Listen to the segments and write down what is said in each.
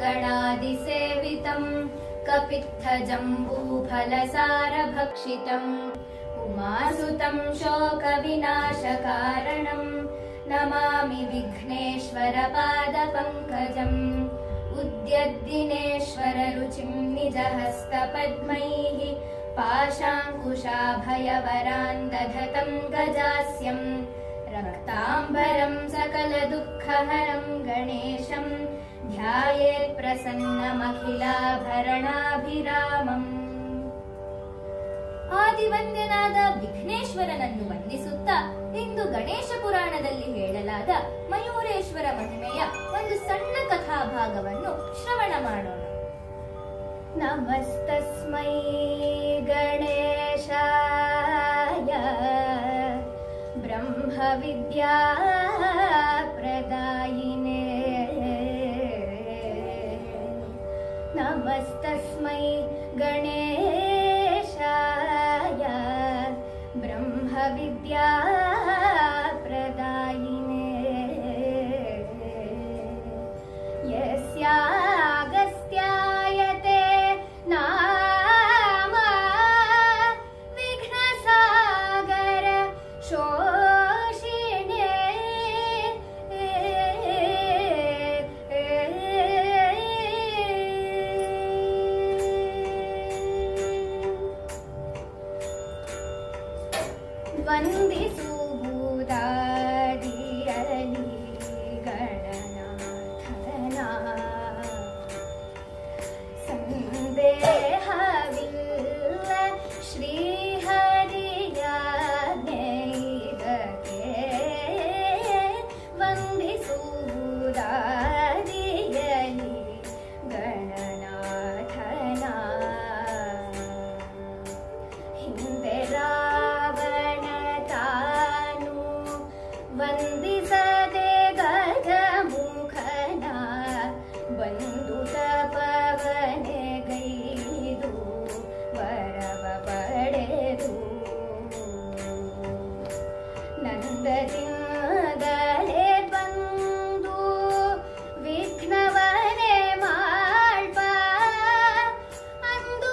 गणादिसेवितम् कपित्थजम्बूफलसारभक्षितम् उमासुतम् शोकविनाशकारणम् नमामि विघ्नेश्वरपादपङ्कजम् उद्यद्दिनेश्वर रुचिम् निजहस्तपद्मैः पाशाङ्कुशाभयवरान् दधतम् गजास्यम् रक्ताम्बरम् सकलदुःखहरम् गणेशम् ध्यायेत् प्रसन्नमखिलाभರಣाभिरामम्. ಆದಿವಂದ್ಯನಾದ ವಿಘ್ನೇಶ್ವರನನ್ನು ವಂದಿಸುತ್ತಾ ಇಂದು ಗಣೇಶ ಪುರಾಣದಲ್ಲಿ ಹೇಳಲಾದ ಮಯೂರೇಶ್ವರ ಮಹಿಮೆಯ ಒಂದು ಸಣ್ಣ ಕಥಾಭಾಗವನ್ನು ಶ್ರವಣ ಮಾಡೋಣ. ನಮಸ್ತಸ್ಮೈ ಗಣೇಶಾಯ ಬ್ರಹ್ಮ ವಿದ್ಯಾ ಪ್ರದಾಯಿನೇ ನಮಸ್ತಸ್ಮೈ ಗಣೇಶಾಯ ಬ್ರಹ್ಮ ವಿದ್ಯಾ ಪ್ರದಾಯಿನೇ ಯಸ್ಯಾಗಸ್ತ್ಯಾಯತೆ ನಾಮ ವಿಘ್ನಸಾಗರ ಶೋಷಿಣೇ ವಂದಿಸುವುದಾದಿಯಲಿ ಗಣನಾಥನ ಸಂದೇಹವಿಲ್ಲ ಶ್ರೀಹರಿಯಾಜ್ಞೆಯಿದಕ್ಕೆ ವಂದಿಸುವುದಾದಿಯಲಿ ಗಣನಾಥನ ಹಿಂದೆ ರಾವಣ ತಾನು ವಂದಿಸದೆ ಗಜಮುಖನ ಬಂದು ತಪವನೆಗೈದು ವರವ ಪಡೆದು ನಂದದಿಂದಲೇ ಬಂದು ವಿಘ್ನವನೇ ಮಾಡ್ಪ ಅಂದು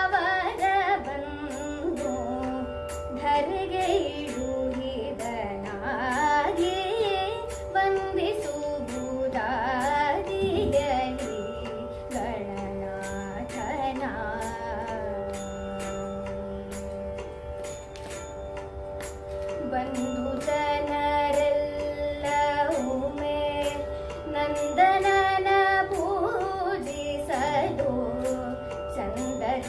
ಅವರ ಬಂದು ಧರೆಗೆ ಇಡುಹಿದನಾಗಿ ವಂದಿಸುವುದಾದಿಯಲಿ ಗಣನಾಥನ ಬಂದು ಜನರೆಲ್ಲವೊಮ್ಮೆ ನಂದನನ ಪೂಜಿಸಲು ಚಂದದಿಂದಲಿವಾಕು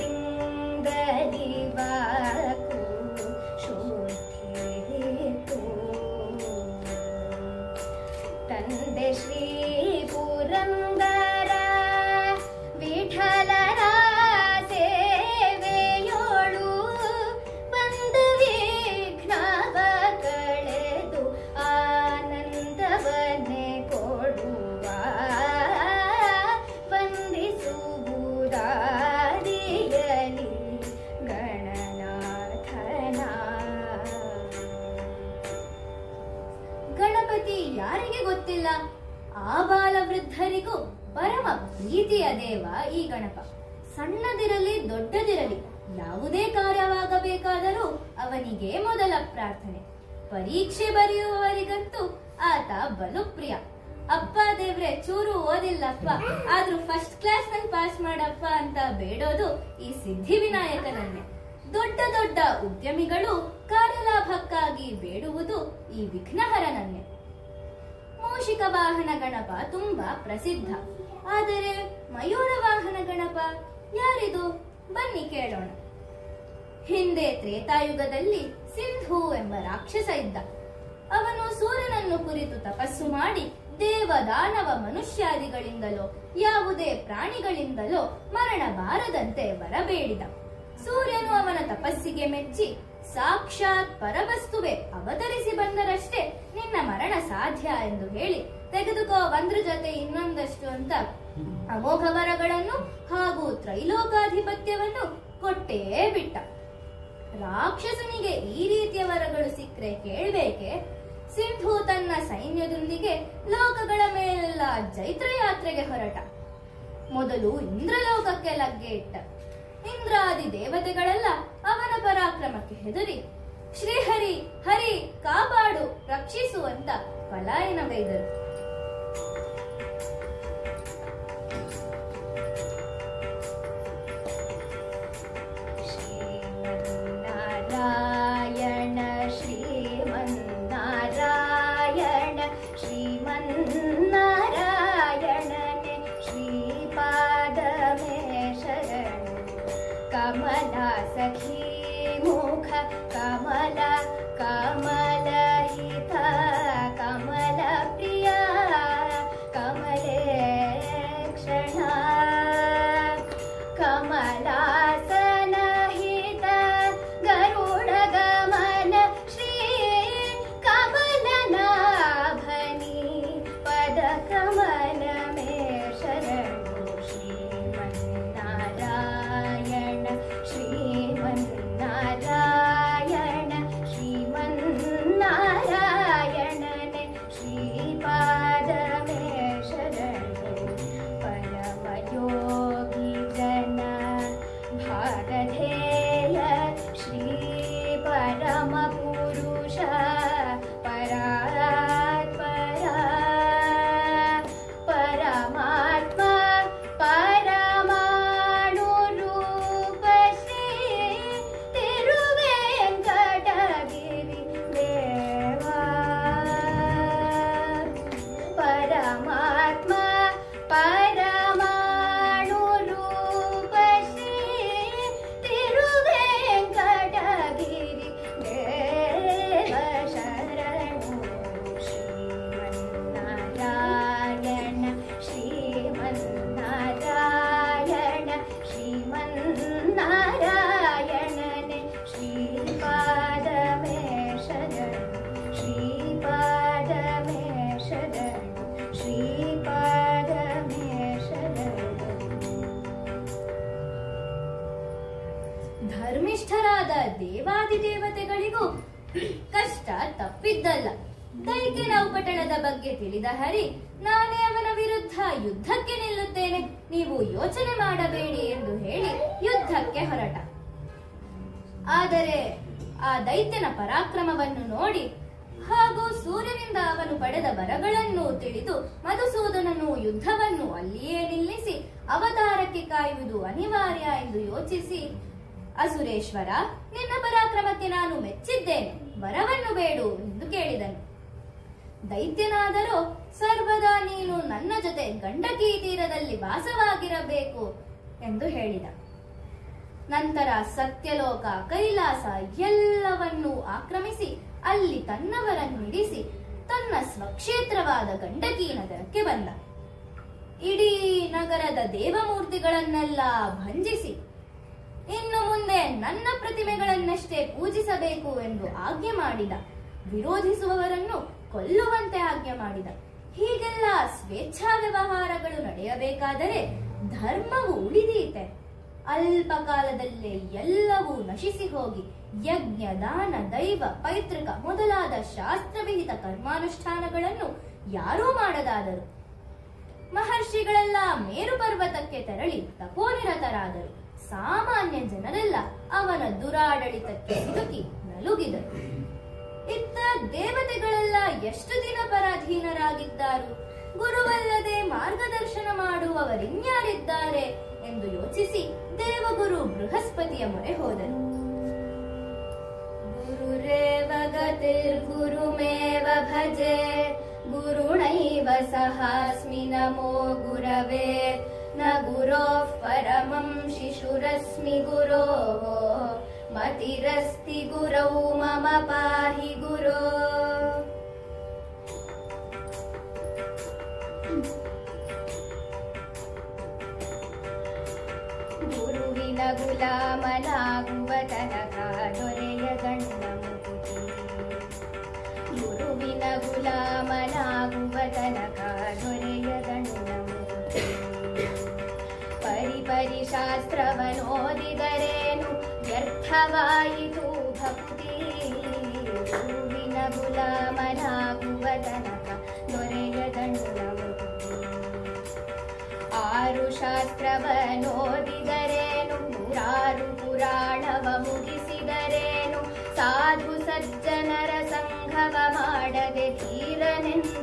ಶುದ್ಧಿಯಿತು ತಂದೆ ಶ್ರೀ ಪುರಂದರ ವಿಠಲನ ಸೇವೆಯೋಳು ಬಂದ ವಿಘ್ನವ ಕಳೆದು ಆನಂದವನ್ನೇ ಕೊಡುವ ವಂದಿಸುವುದಾದಿಯಲಿ ಗಣನಾಥನ. ಗಣಪತಿ ಯಾರಿಗೆ ಗೊತ್ತಿಲ್ಲ? ಆಬಾಲ ವೃದ್ಧರಿಗೂ ಪರಮ ಪ್ರೀತಿಯ ದೇವ ಈ ಗಣಪ. ಸಣ್ಣದಿರಲಿ ದೊಡ್ಡದಿರಲಿ ಯಾವುದೇ ಕಾರ್ಯವಾಗಬೇಕಾದರೂ ಅವನಿಗೆ ಮೊದಲ ಪ್ರಾರ್ಥನೆ. ಪರೀಕ್ಷೆ ಬರೆಯುವವರಿಗಂತೂ ಆತ ಬಲು ಪ್ರಿಯ. ಅಪ್ಪ ದೇವ್ರೆ ಚೂರು ಓದಿಲ್ಲಪ್ಪ, ಆದ್ರೂ ಫಸ್ಟ್ ಕ್ಲಾಸ್ ನಲ್ಲಿ ಪಾಸ್ ಮಾಡಪ್ಪ ಅಂತ ಬೇಡೋದು ಈ ಸಿದ್ಧಿವಿನಾಯಕನನ್ನೇ. ದೊಡ್ಡ ದೊಡ್ಡ ಉದ್ಯಮಿಗಳು ಕಾರ್ಯಲಾಭಕ್ಕಾಗಿ ಬೇಡುವುದು ಈ ವಿಘ್ನಹರನನ್ನೇ. ಮೂಷಿಕ ವಾಹನ ಗಣಪ ತುಂಬಾ ಪ್ರಸಿದ್ಧ. ಆದರೆ ಮಯೂರ ವಾಹನ ಗಣಪ ಯಾರಿದು? ಬನ್ನಿ ಕೇಳೋಣ. ಹಿಂದೆ ತ್ರೇತಾಯುಗದಲ್ಲಿ ಸಿಂಧು ಎಂಬ ರಾಕ್ಷಸ ಇದ್ದ. ಅವನು ಸೂರ್ಯನನ್ನು ಕುರಿತು ತಪಸ್ಸು ಮಾಡಿ ದೇವ ದಾನವ ಮನುಷ್ಯಾದಿಗಳಿಂದಲೋ ಯಾವುದೇ ಪ್ರಾಣಿಗಳಿಂದಲೋ ಮರಣ ಬಾರದಂತೆ ವರಬೇಡಿದ. ಸೂರ್ಯನು ಅವನ ತಪಸ್ಸಿಗೆ ಮೆಚ್ಚಿ ಸಾಕ್ಷಾತ್ ಪರವಸ್ತುವೆ ಅವತರಿಸಿ ಬಂದರಷ್ಟೇ ನಿನ್ನ ಮರಣ ಸಾಧ್ಯ ಎಂದು ಹೇಳಿ ತೆಗೆದುಕೋ ಒಂದ್ರ ಜೊತೆ ಇನ್ನೊಂದಷ್ಟು ಅಂತ ಅಮೋಘ ವರಗಳನ್ನು ಹಾಗೂ ತ್ರೈಲೋಕಾಧಿಪತ್ಯವನ್ನು ಕೊಟ್ಟೇ ಬಿಟ್ಟ. ರಾಕ್ಷಸನಿಗೆ ಈ ರೀತಿಯ ವರಗಳು ಸಿಕ್ಕರೆ ಕೇಳ್ಬೇಕೆ? ಸಿಂಧು ತನ್ನ ಸೈನ್ಯದೊಂದಿಗೆ ಲೋಕಗಳ ಮೇಲೆಲ್ಲ ಜೈತ್ರ ಯಾತ್ರೆಗೆ ಹೊರಟ. ಮೊದಲು ಇಂದ್ರಲೋಕಕ್ಕೆ ಲಗ್ಗೆ ಇಟ್ಟ. ಇಂದ್ರಾದಿ ದೇವತೆಗಳೆಲ್ಲ ಅವನ ಪರಾಕ್ರಮಕ್ಕೆ ಹೆದರಿ ಶ್ರೀಹರಿ, ಹರಿ ಕಾಪಾಡು, ರಕ್ಷಿಸು ಅಂತ ಪಲಾಯನಗೈದರು. ಶ್ರೀಮನ್ನಾರಾಯಣ ಶ್ರೀಮನ್ನಾರಾಯಣ ಶ್ರೀಮನ್ನಾರಾಯಣನೆ ಶ್ರೀಪಾದಮೇ ಶರಣು. ಕಮಲ ಸಖಿ ಮುಖ ಕಮಲ ಕಮಲಹಿತ ಕಮಲ ಪ್ರಿಯ ಕಮಲೇಕ್ಷಣ ಕಮಲಾಸನಹಿತ ಗರುಡ ಗಮನ ಶ್ರೀ ಕಮಲನಾಭನಿ ಪದ ಕಮಲ ಮೇ ಶರಣು. ಶ್ರೀಮನ್ನಾರಾಯಣ ಶ್ರೀಮನ್ನಾರಾಯಣ ಶ್ರೀಮನ್ನಾರಾಯಣನೆ ಶ್ರೀಪಾದ ಮೇ ಶರಣು. ಪರಮಯೋಗಿ ಜನ ಭಾಗಧೇಯ ಶ್ರೀ ಪರಮ ಪುರುಷ ಪರಾತ್ಪರ ಪರಮಾತ್ಮ ಪರಮಾಣು ರೂಪ ಶ್ರೀ ತಿರುವೆಂಕಟಗಿರಿ ದೇವ. ಪರಮಾತ್ಮ ಪರಮಾಣು ರೂಪ ಶ್ರೀ ತಿರುವೆಂಕಟಗಿರಿ ದೇವ ಶರಣು. ಶ್ರೀಮನ್ನಾರಾಯಣ ಶ್ರೀಮನ್ನಾರಾಯಣ ಶ್ರೀಮನ್ನಾರಾಯಣನೆ ಶ್ರೀಪಾದ ಮೇ ಶರಣು. ಶ್ರೀಪಾದ ಮೇ ಶರಣು. ಶ್ರೀಪಾದ ಮೇ ಶರಣು. ಧರ್ಮಿಷ್ಠರಾದ ದೇವಾದಿದೇವತೆಗಳಿಗೂ ಕಷ್ಟ ತಪ್ಪಿದ್ದಲ್ಲ. ದೈತ್ಯ ನೌಪಟಣದ ಬಗ್ಗೆ ತಿಳಿದ ಹರಿ, ನಾನೇ ಅವನ ವಿರುದ್ಧ ಯುದ್ಧಕ್ಕೆ ನಿಲ್ಲುತ್ತೇನೆ, ನೀವು ಯೋಚನೆ ಮಾಡಬೇಡಿ ಎಂದು ಹೇಳಿ ಯುದ್ಧಕ್ಕೆ ಹೊರಟ. ಆದರೆ ಆ ದೈತ್ಯನ ಪರಾಕ್ರಮವನ್ನು ನೋಡಿ ಹಾಗೂ ಸೂರ್ಯನಿಂದ ಅವನು ಪಡೆದ ವರಗಳನ್ನು ತಿಳಿದು ಮಧುಸೂದನನು ಯುದ್ಧವನ್ನು ಅಲ್ಲಿಯೇ ನಿಲ್ಲಿಸಿ ಅವತಾರಕ್ಕೆ ಕಾಯುವುದು ಅನಿವಾರ್ಯ ಎಂದು ಯೋಚಿಸಿ, ಅಸುರೇಶ್ವರ, ನಿನ್ನ ಪರಾಕ್ರಮಕ್ಕೆ ನಾನು ಮೆಚ್ಚಿದ್ದೇನೆ, ವರವನ್ನು ಬೇಡು ಎಂದು ಕೇಳಿದನು. ದೈತ್ಯನಾದರೂ ಸರ್ವದಾ ನೀನು ನನ್ನ ಜೊತೆ ಗಂಡಕಿ ತೀರದಲ್ಲಿ ವಾಸವಾಗಿರಬೇಕು ಎಂದು ಹೇಳಿದ. ನಂತರ ಸತ್ಯಲೋಕ, ಕೈಲಾಸ ಎಲ್ಲವನ್ನೂ ಆಕ್ರಮಿಸಿ ಅಲ್ಲಿ ತನ್ನವರನ್ನಿಡಿಸಿ ತನ್ನ ಸ್ವಕ್ಷೇತ್ರವಾದ ಗಂಡಕಿ ನಗರಕ್ಕೆ ಬಂದ. ಇಡೀ ನಗರದ ದೇವಮೂರ್ತಿಗಳನ್ನೆಲ್ಲ ಭಂಜಿಸಿ ಇನ್ನು ಮುಂದೆ ನನ್ನ ಪ್ರತಿಮೆಗಳನ್ನಷ್ಟೇ ಪೂಜಿಸಬೇಕು ಎಂದು ಆಜ್ಞೆ ಮಾಡಿದ. ವಿರೋಧಿಸುವವರನ್ನು ಕೊಲ್ಲುವಂತೆ ಆಜ್ಞೆ ಮಾಡಿದ. ಹೀಗೆಲ್ಲ ಸ್ವೇಚ್ಛಾ ವ್ಯವಹಾರಗಳು ನಡೆಯಬೇಕಾದರೆ ಧರ್ಮವು ಉಳಿದೀತೆ. ಅಲ್ಪ ಕಾಲದಲ್ಲೇ ಎಲ್ಲವೂ ನಶಿಸಿ ಹೋಗಿ ಯಜ್ಞ, ದಾನ, ದೈವ, ಪೈತೃಕ ಮೊದಲಾದ ಶಾಸ್ತ್ರವಿಹಿತ ಕರ್ಮಾನುಷ್ಠಾನಗಳನ್ನು ಯಾರೂ ಮಾಡದಾದರು. ಮಹರ್ಷಿಗಳೆಲ್ಲ ಮೇರು ಪರ್ವತಕ್ಕೆ ತೆರಳಿ ತಪೋನಿರತರಾದರು. ಸಾಮಾನ್ಯ ಜನರೆಲ್ಲ ಅವನ ದುರಾಡಳಿತಕ್ಕೆ ಸಿಲುಕಿ ನಲುಗಿದರು. ಇತ್ತ ದೇವತೆಗಳೆಲ್ಲ ಎಷ್ಟು ದಿನ ಪರಾಧೀನರಾಗಿದ್ದಾರು, ಗುರುವಲ್ಲದೆ ಮಾರ್ಗದರ್ಶನ ಮಾಡುವವರಿನ್ಯಾರಿದ್ದಾರೆ ಎಂದು ಯೋಚಿಸಿ ದೇವಗುರು ಬೃಹಸ್ಪತಿಯ ಮೊರೆ ಹೋದರು. ಗುರುರೇವ ಗತಿರ್ಗುರುಮೇವ ಭಜೆ ಗುರುಣೈವ ಸಹಾಸ್ಮಿ ನಮೋ ಗುರವೇ ನ ಗುರೋಃ ಪರಮಂ ಶಿಶುರಸ್ಮಿ ಗುರೋಃ ಮತಿರಸ್ತಿ ಗುರೌ ಮಮ ಪಾಹಿ ಗುರೋ. ಗುರುವಿನ ಗುಲಾಮನಾಗುವ ತನಕ ದೊರೆಯ ಗಂಡ ಮುಕುತಿ. ಗುರುವಿನ ಗುಲಾಮನಾಗುವ ತನಕ ದೊರೆಯ ಗಂಡ ಮುಕುತಿ. ಪರಿಪರಿ ಶಾಸ್ತ್ರವನೋದಿದರೇನು ವ್ಯರ್ಥವಾಯಿತು ಭಕ್ತಿ. ಗುರುವಿನ ಗುಲಾಮನಾಗುವ ತನಕ ದೊರೆಯದಣ್ಣ ಮುಕುತಿ. ಆರು ಶಾಸ್ತ್ರವನೋದಿದರೇನು, ನೂರಾರು ಪುರಾಣವ ಮುಗಿಸಿದರೇನು, ಸಾಧು ಸಜ್ಜನರ ಸಂಘವ ಮಾಡದೆ ಧೀರನೆಂದು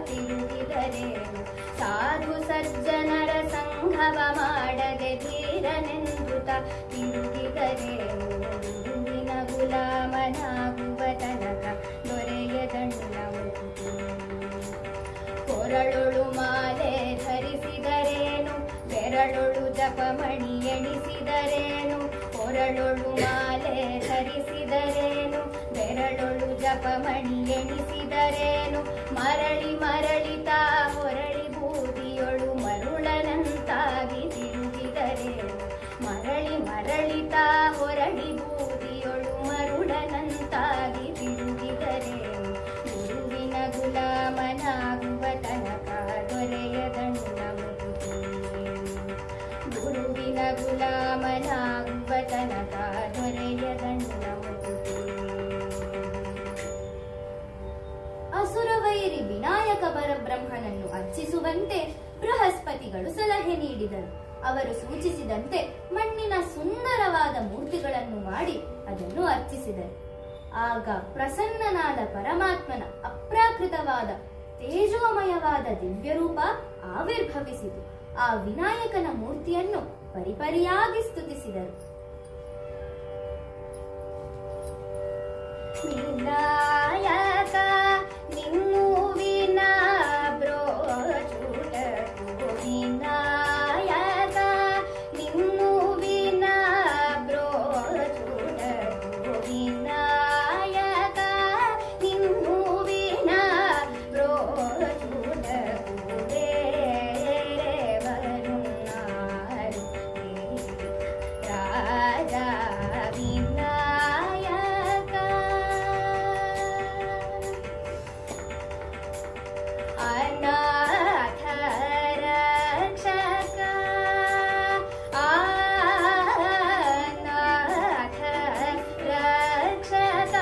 ತಿರುಗಿದರೇನು, ಸಾಧು ಸಜ್ಜನರ ಸಂಘವ ಮಾಡದೆ ಧೀರನೆಂದು ತಿರುಗಿದರೇನು, ಗುರುವಿನ ಗುಲಾಮನಾಗುವ ತನಕ ದೊರೆಯದಣ್ಣ ಮುಕುತಿ. ಕೊರಳೊಳು ಮಾಲೆ ಧರಿಸಿದರೇನು, ಬೆರಳೊಳು ಜಪಮಣಿ ಎಣಿಸಿದರೇನು, ಕೊರಳೊಳು ಮಾಲೆ ಧರಿಸಿದರೇನು, ಬೆರಳೊಳು ಜಪಮಣಿ ಎಣಿಸಿದರೇನು, ಮರಳಿ ಮರಳಿತಾ ಹೊರಳಿ ಬೂದಿಯೊಳು ಮರುಳನಂತಾಗಿ ತಿರುಗಿದರೇನು, ಮರಳಿ ಮರಳಿತಾ ಹೊರಳಿ ಬೂದಿಯೊಳು ಮರುಳನಂತಾಗಿ ತಿರುಗಿದರೇನು, ಗುರುವಿನ ಗುಲಾಮನಾಗುವ ತನಕ ದೊರೆಯದಣ್ಣ ಮುಕುತಿ. ಗುರುವಿನ ಗುಲಾಮನಾಗುವ ತನಕ ದೊರೆಯದಣ್ಣ ಮುಕುತಿ. ಅಸುರವೈರಿ ವಿನಾಯಕ ಪರಬ್ರಹ್ಮನನ್ನು ಅರ್ಚಿಸುವಂತೆ ಬೃಹಸ್ಪತಿಗಳು ಸಲಹೆ ನೀಡಿದರು. ಅವರು ಸೂಚಿಸಿದಂತೆ ಮಣ್ಣಿನ ಸುಂದರವಾದ ಮೂರ್ತಿಗಳನ್ನು ಮಾಡಿ ಅದನ್ನು ಅರ್ಚಿಸಿದರು. ಆಗ ಪ್ರಸನ್ನನಾದ ಪರಮಾತ್ಮನ ಅಪ್ರಾಕೃತವಾದ ತೇಜೋಮಯವಾದ ದಿವ್ಯರೂಪ ಆವಿರ್ಭವಿಸಿತು. ಆ ವಿನಾಯಕನ ಮೂರ್ತಿಯನ್ನು ಪರಿಪರಿಯಾಗಿ ಸ್ತುತಿಸಿದರು. ವಿನಾಯಕ ನಿನ್ನೂವಿನ ಬ್ರೋಚೂಟಕು, ವಿನಾಯಕ ನಿನ್ನೂವಿನ ಬ್ರೋಚೂಟಕು, ವಿನಾಯಕ ನಿನ್ನೂವಿನ ಬ್ರೋಚೂಟಕು, ದೇವರುನ್ನಾರು ರಾಜ ವಿನಾಯಕ. ಅನಾಥ ರಕ್ಷಕ, ಅನಾಥ ರಕ್ಷಕ,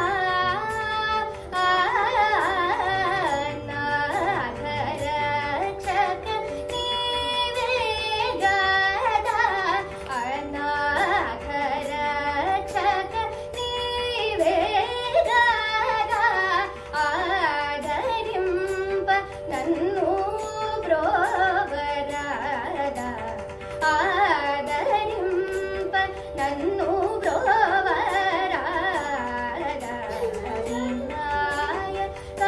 ಅನಾಥ ರಕ್ಷಕ ನೀವೇ ಗದ, ಅನಾಥ ರಕ್ಷಕ ನೀವೇ ಗದ, ಆದರಿಂಪ ನನ್ನು ಬ್ರೋವರಾದ, ಆದರಿಂಪ ನನ್ನು ಬ್ರೋವರಾದ, ವಿನಾಯಕ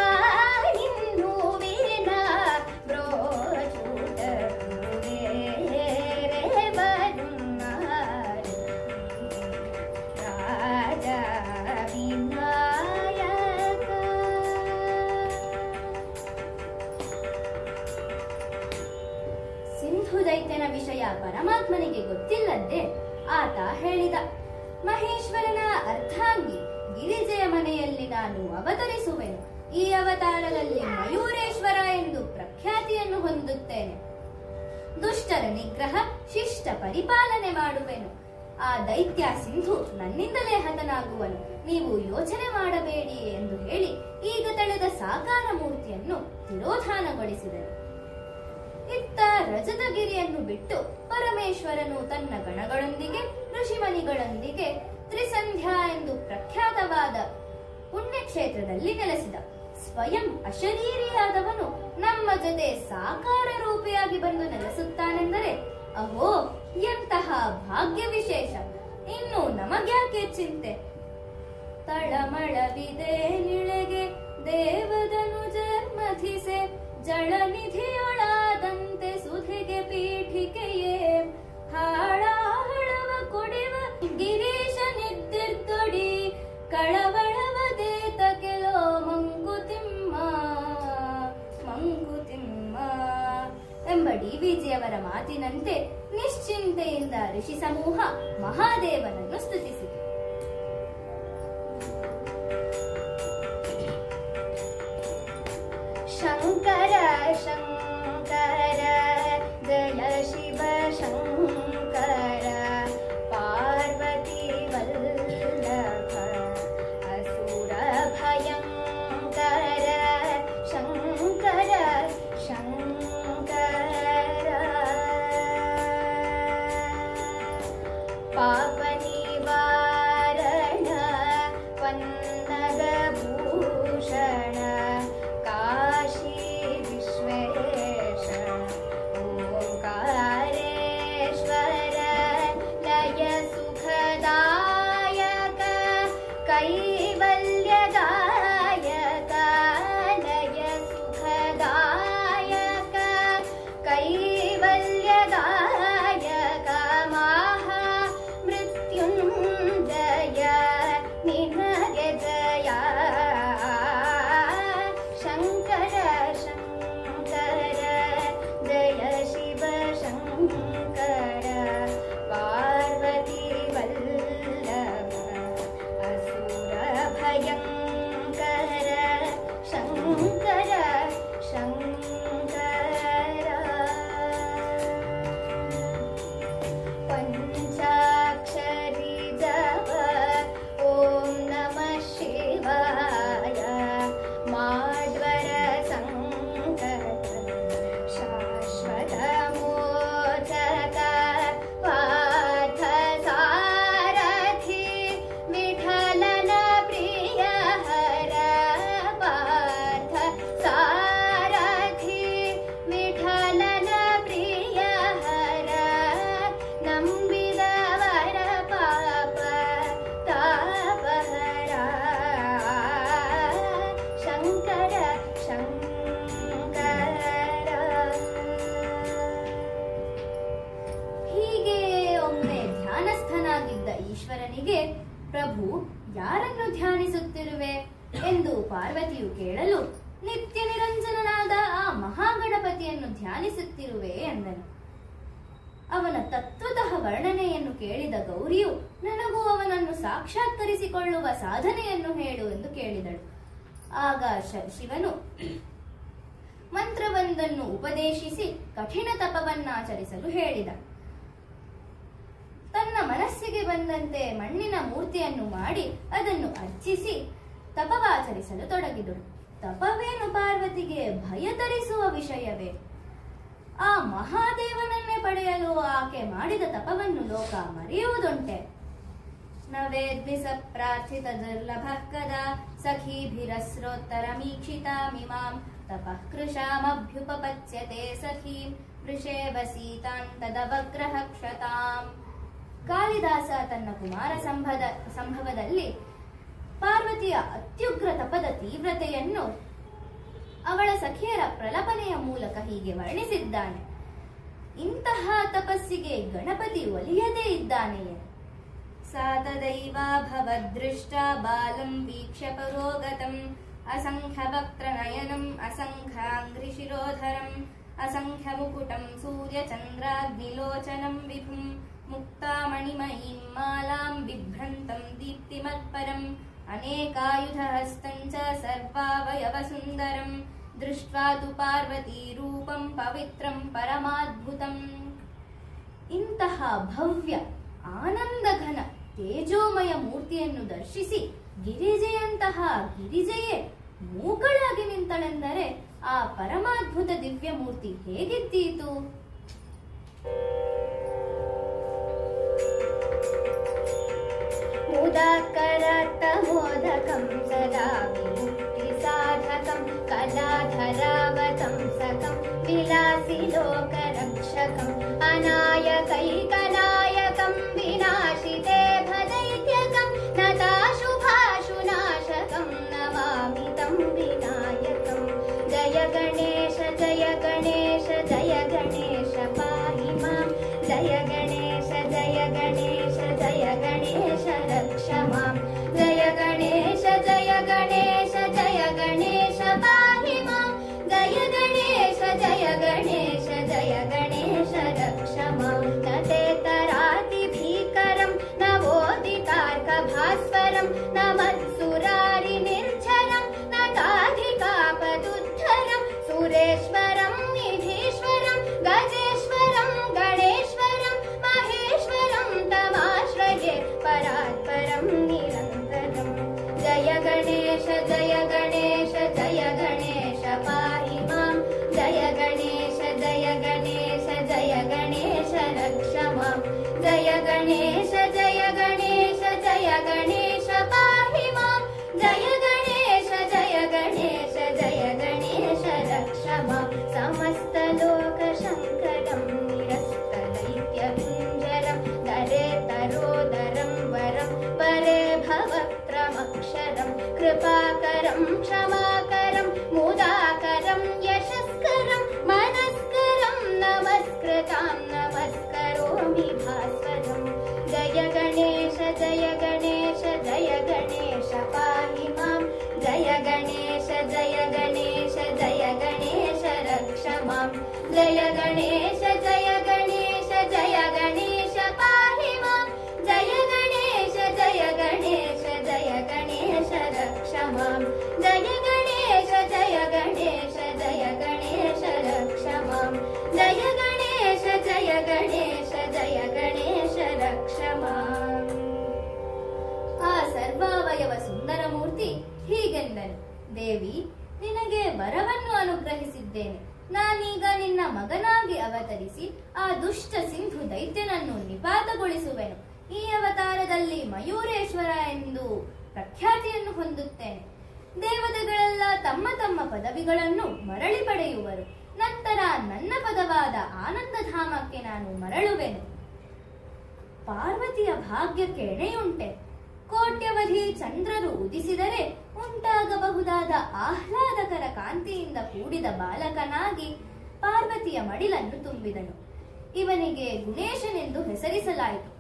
ನಿನ್ನೂವಿನ ಬ್ರೋಚೂಟಕು, ದೇವರುನ್ನಾರು ರಾಜ ವಿನಾಯಕ. ಸಿಂಧು ದೈತ್ಯನ ವಿಷಯ ಪರಮಾತ್ಮನಿಗೆ ಗೊತ್ತಿಲ್ಲದ್ದೇ ಆತ ಹೇಳಿದ, ಮಹೇಶ್ವರನ ಅರ್ಧಾಂಗಿ ಗಿರಿಜೆಯ ಮನೆಯಲ್ಲಿ ನಾನು ಅವತರಿಸುವೆನು. ಈ ಅವತಾರದಲ್ಲಿ ಮಯೂರೇಶ್ವರ ಎಂದು ಪ್ರಖ್ಯಾತಿಯನ್ನು ಹೊಂದುತ್ತೇನೆ. ದುಷ್ಟರ ನಿಗ್ರಹ, ಶಿಷ್ಟ ಪರಿಪಾಲನೆ ಮಾಡುವೆನು. ಆ ದೈತ್ಯ ಸಿಂಧು ನನ್ನಿಂದಲೇ ಹತನಾಗುವನು, ನೀವು ಯೋಚನೆ ಮಾಡಬೇಡಿ ಎಂದು ಹೇಳಿ ಈಗ ತಳೆದ ಸಾಕಾರ ಮೂರ್ತಿಯನ್ನು ತಿರೋಧಾನಗೊಳಿಸಿದನು. ಇತ್ತ ರಜತಗಿರಿಯನ್ನು ಬಿಟ್ಟು ಪರಮೇಶ್ವರನು ತನ್ನ ಗಣಗಳೊಂದಿಗೆ ಋಷಿಮಣಿಗಳೊಂದಿಗೆ ತ್ರಿಸಂಧ್ಯಾ ಎಂದು ಪ್ರಖ್ಯಾತವಾದ ಪುಣ್ಯಕ್ಷೇತ್ರದಲ್ಲಿ ನೆಲೆಸಿದ. ಸ್ವಯಂ ಅಶರೀರಿಯಾದವನು ನಮ್ಮ ಜೊತೆ ಸಾಕಾರ ರೂಪಿಯಾಗಿ ಬಂದು ನೆಲೆಸುತ್ತಾನೆಂದರೆ ಅಹೋ ಎಂತಹ ಭಾಗ್ಯ ವಿಶೇಷ! ಇನ್ನು ನಮಗ್ಯಾಕೆ ಚಿಂತೆ? ತಳಮಳವಿದೆ ನಿಳೆಗೆ ದೇವದನು ಜನ್ಮಧಿಸೆ, ಜಳನಿಧಿಯೊಳಾದಂತೆ ಸುಧಿಗೆ ಪೀಠಿಕೆಯೇ, ಹಾಳಾಹಳವ ಕೊಡಿವ ಗಿರೀಶನಿದ್ದಿರ್ದೊಡಿ, ಕಳವಳವದೇತ ಕೆಲೋ ಮಂಕುತಿಮ್ಮ ಮಂಕುತಿಮ್ಮ ಎಂಬ ಡಿವಿಜಿಯವರ ಮಾತಿನಂತೆ ನಿಶ್ಚಿಂತೆಯಿಂದ ಋಷಿ ಸಮೂಹ ಮಹಾದೇವನನ್ನು ಸ್ತುತಿಸಿತು. ಶಂಕರ ಶಂಕರ ಜಯ ಶಿವ ಶಂಕರ, ಪಾರ್ವತಿ ವಲ್ಲಭ ಅಸುರ ಭಯಂಕರ, पन्नगभूषण काशी विश्वेशण ओंकारेश्वर लय सुखदायक कैवल्यदायक लय सुखदायक कैवल्यदायक महामृत्युञ्जय निनगे जय शङ्कर शङ्कर जय शिव शङ्कर पार्वती वल्लभ असुर भयङ्कर शङ्कर शङ्कर पञ्चाक्षरी जप ॐ नमः शिवाय माध्वर सङ्कट शाश्वत मोचक पार्थ सारथि विठलन प्रिय हर पार्थ सारथि विठलन प्रिय हर ನಂಬಿದವರ ಪಾಪ ತಾಪಹರ ಶಂಕರ ಶಂಕರ. ಹೀಗೆ ಒಮ್ಮೆ ಧ್ಯಾನಸ್ಥನಾಗಿದ್ದ ಈಶ್ವರನಿಗೆ ಪ್ರಭು ಯಾರನ್ನು ಧ್ಯಾನಿಸುತ್ತಿರುವೆ ಎಂದು ಪಾರ್ವತಿಯು ಕೇಳಲು ನಿತ್ಯ ನಿರಂಜನನಾದ ಆ ಮಹಾಗಣಪತಿಯನ್ನು ಧ್ಯಾನಿಸುತ್ತಿರುವೆ ಎಂದನು. ಅವನ ತತ್ವತಃ ವರ್ಣನೆಯನ್ನು ಕೇಳಿದ ಗೌರಿಯು ನನಗೂ ಅವನನ್ನು ಸಾಕ್ಷಾತ್ಕರಿಸಿಕೊಳ್ಳುವ ಸಾಧನೆಯನ್ನು ಹೇಳು ಎಂದು ಕೇಳಿದಳು. ಆಗ ಶಿವನು ಮಂತ್ರವೊಂದನ್ನು ಉಪದೇಶಿಸಿ ಕಠಿಣ ತಪವನ್ನಾಚರಿಸಲು ಹೇಳಿದ. ತನ್ನ ಮನಸ್ಸಿಗೆ ಬಂದಂತೆ ಮಣ್ಣಿನ ಮೂರ್ತಿಯನ್ನು ಮಾಡಿ ಅದನ್ನು ಅರ್ಚಿಸಿ ತಪವಾಚರಿಸಲು ತೊಡಗಿದಳು. ತಪವೇನು ಪಾರ್ವತಿಗೆ ಭಯ ತರಿಸುವ ವಿಷಯವೇ? ಆ ಮಹಾದೇವನನ್ನೇ ಪಡೆಯಲು ಆಕೆ ಮಾಡಿದ ತಪವನ್ನು ಲೋಕ ಮರೆಯುವುದುಂಟೆ? ನವೇದ್ವಿಸ ಪ್ರಾರ್ಥಿತ ದುರ್ಲಭಃ ಕದಾ ಸಖೀಭಿರಸ್ರೋತ್ತರಮೀಕ್ಷಿತಾಮಿಮಾಂ ತಪಃ ಕೃಶಾಮಭ್ಯುಪಪಚ್ಯತೆ ಸಖೀಂ ವೃಷೇವಸೀತಾಂ ತದವಗ್ರಹ ಕ್ಷತಾಂ. ಕಾಳಿದಾಸ ತನ್ನ ಕುಮಾರ ಸಂಭವದಲ್ಲಿ ಪಾರ್ವತಿಯ ಅತ್ಯುಗ್ರ ತಪದ ತೀವ್ರತೆಯನ್ನು ಅವಳ ಸಖಿಯರ ಪ್ರಲಪನೆಯ ಮೂಲಕ ಹೀಗೆ ವರ್ಣಿಸಿದ್ದಾನೆ. ಇಂತಹ ತಪಸ್ಸಿಗೆ ಗಣಪತಿ ಒಲಿಯದೇ ಇದ್ದಾನೆಯೇ? ಸಾತದೈವ ಭವದೃಷ್ಟ ಬಾಲಂ ವೀಕ್ಷ್ಯ ಪುರೋಗತಂ ಅಸಂಖ್ಯ ವಕ್ತ್ರನಯನಂ ಅಸಂಖ್ಯಾಂಘ್ರಿಶಿರೋಧರಂ ಅಸಂಖ್ಯ ಮುಕುಟಂ ಸೂರ್ಯ ಚಂದ್ರಾಗ್ನಿಲೋಚನಂ ವಿಭುಂ ಮುಕ್ತಾಮಣಿಮಯೀಂ ಮಾಲಾಂ ಬಿಭ್ರಂತಂ ದೀಪ್ತಿಮತ್ಪರಂ ಅನೇಕಾಯುಧಹಸ್ತಂ ಚ ಸರ್ವಾವಯವಸುಂದರಂ ದೃಷ್ಟ್ವಾ ತು ಪಾರ್ವತೀ ರೂಪಂ ಪವಿತ್ರಂ ಪರಮಾದ್ಭುತಂ. ಇಂತಹ ಭವ್ಯ ಆನಂದಘನ ತೇಜೋಮಯ ಮೂರ್ತಿಯನ್ನು ದರ್ಶಿಸಿ ಗಿರಿಜೆಯಂತಹ ಗಿರಿಜೆಯೇ ಮೂಕಳಾಗಿ ನಿಂತಳೆಂದರೆ ಆ ಪರಮಾದ್ಭುತ ದಿವ್ಯ ಮೂರ್ತಿ ಹೇಗಿದ್ದೀತು? मुदाकरतमोदकं सदा विमुक्तिसाधकं कलाधरावतंसकं विलासिलोकरक्षकम् अनायकैकनायकं विनाशिते भदैत्यकं नताशुभाशुनाशकं नमामि तं विनायकं. जय गणेश जय गणेश जय गणेश पाहि मां. जय गणेश जय गणेश जय गणेश रक्ष मां. जय गणेश जय गणेश जय गणेश पाहि मां. जय गणेश जय गणेश जय गणेश रक्ष मां. न ते तराति भीकरं नवोदितार्कभास्वरं न मत्सुरारि निर्झरं न ताधिकापदुद्धरं सुरेश्वरं निधीश्वरं गजेश्वरं गणेश्वरं महेश्वरं तमाश्रये परात्परं निरन्तरं. जय गणेश कृपाकरं क्षमाकरं मुदाकरं यशस्करं मनस्करं नमस्कृतां नमस्करोमि भास्वरम् जय गणेश जय गणेश जय गणेश पाहि मां जय गणेश जय गणेश जय गणेश रक्ष मां जय गणेश जय गणेश जय गणेश पाहि मां जय गणेश जय गणेश जय गणेश रक्ष मां जय गणेश जय गणेश जय गणेश रक्ष मां जय गणेश जय गणेश जय गणेश रक्ष मां ಆ ಸರ್ವಾವಯವ ಸುಂದರ ಮೂರ್ತಿ ಹೀಗೆಂದನು, ದೇವಿ, ನಿನಗೆ ವರವನ್ನು ಅನುಗ್ರಹಿಸಿದ್ದೇನೆ. ನಾನೀಗ ನಿನ್ನ ಮಗನಾಗಿ ಅವತರಿಸಿ ಆ ದುಷ್ಟ ಸಿಂಧು ದೈತ್ಯನನ್ನು ನಿಪಾತಗೊಳಿಸುವೆನು. ಈ ಅವತಾರದಲ್ಲಿ ಮಯೂರೇಶ್ವರ ಎಂದು ಪ್ರಖ್ಯಾತಿಯನ್ನು ಹೊಂದುತ್ತೇನೆ. ದೇವತೆಗಳೆಲ್ಲ ತಮ್ಮ ತಮ್ಮ ಪದವಿಗಳನ್ನು ಮರಳಿ ಪಡೆಯುವರು. ನಂತರ ನನ್ನ ಪದವಾದ ಆನಂದಧಾಮಕ್ಕೆ ನಾನು ಮರಳುವೆನು. ಪಾರ್ವತಿಯ ಭಾಗ್ಯಕ್ಕೆ ಎಣೆಯುಂಟೆ. ಕೋಟ್ಯವಧಿ ಚಂದ್ರರು ಉದಿಸಿದರೆ ಉಂಟಾಗಬಹುದಾದ ಆಹ್ಲಾದಕರ ಕಾಂತಿಯಿಂದ ಕೂಡಿದ ಬಾಲಕನಾಗಿ ಪಾರ್ವತಿಯ ಮಡಿಲನ್ನು ತುಂಬಿದನು. ಇವನಿಗೆ ಗುಣೇಶನೆಂದು ಹೆಸರಿಸಲಾಯಿತು.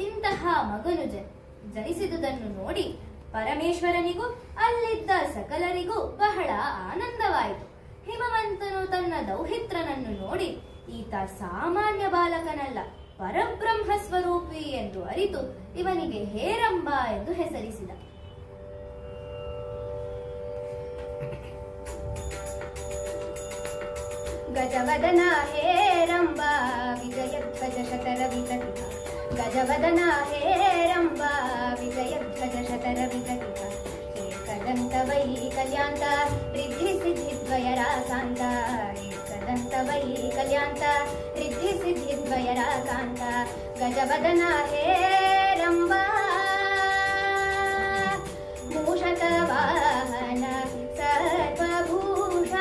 ಇಂತಹ ಮಗನು ಜನಿಸಿದುದನ್ನು ನೋಡಿ ಪರಮೇಶ್ವರನಿಗೂ ಅಲ್ಲಿದ್ದ ಸಕಲರಿಗೂ ಬಹಳ ಆನಂದವಾಯಿತು. ಹಿಮವಂತನು ತನ್ನ ದೌಹಿತ್ರನನ್ನು ನೋಡಿ, ಈತ ಸಾಮಾನ್ಯ ಬಾಲಕನಲ್ಲ, ಪರಬ್ರಹ್ಮ ಸ್ವರೂಪಿ ಎಂದು ಅರಿತು ಇವನಿಗೆ ಹೇರಂಬ ಎಂದು ಹೆಸರಿಸಿದ. ಗಜವದನ ಹೇರಂಬ ವಿಜಯಧ್ವಜ ಶತರ ವಿಕಟಿತ ಗಜವದನ ಹೇರಂಬ ವಿಜಯಧ್ವಜ ಶತರ ವಿಕಟಿತ ಏಕದಂತ ವೈ ಕಲ್ಯಾಂತ ರಿದ್ಧಿ ಸಿದ್ಧಿ ದ್ವಯರಾಕಾಂತ ಏಕದಂತ ವೈ ಕಲ್ಯಾಂತ ರಿದ್ಧಿ ಸಿದ್ಧಿ ದ್ವಯರಾಕಾಂತ ಗಜವದನ ಹೇರಂಬ ಮೂಷಕ ವಾಹನ ಸರ್ವಭೂಷ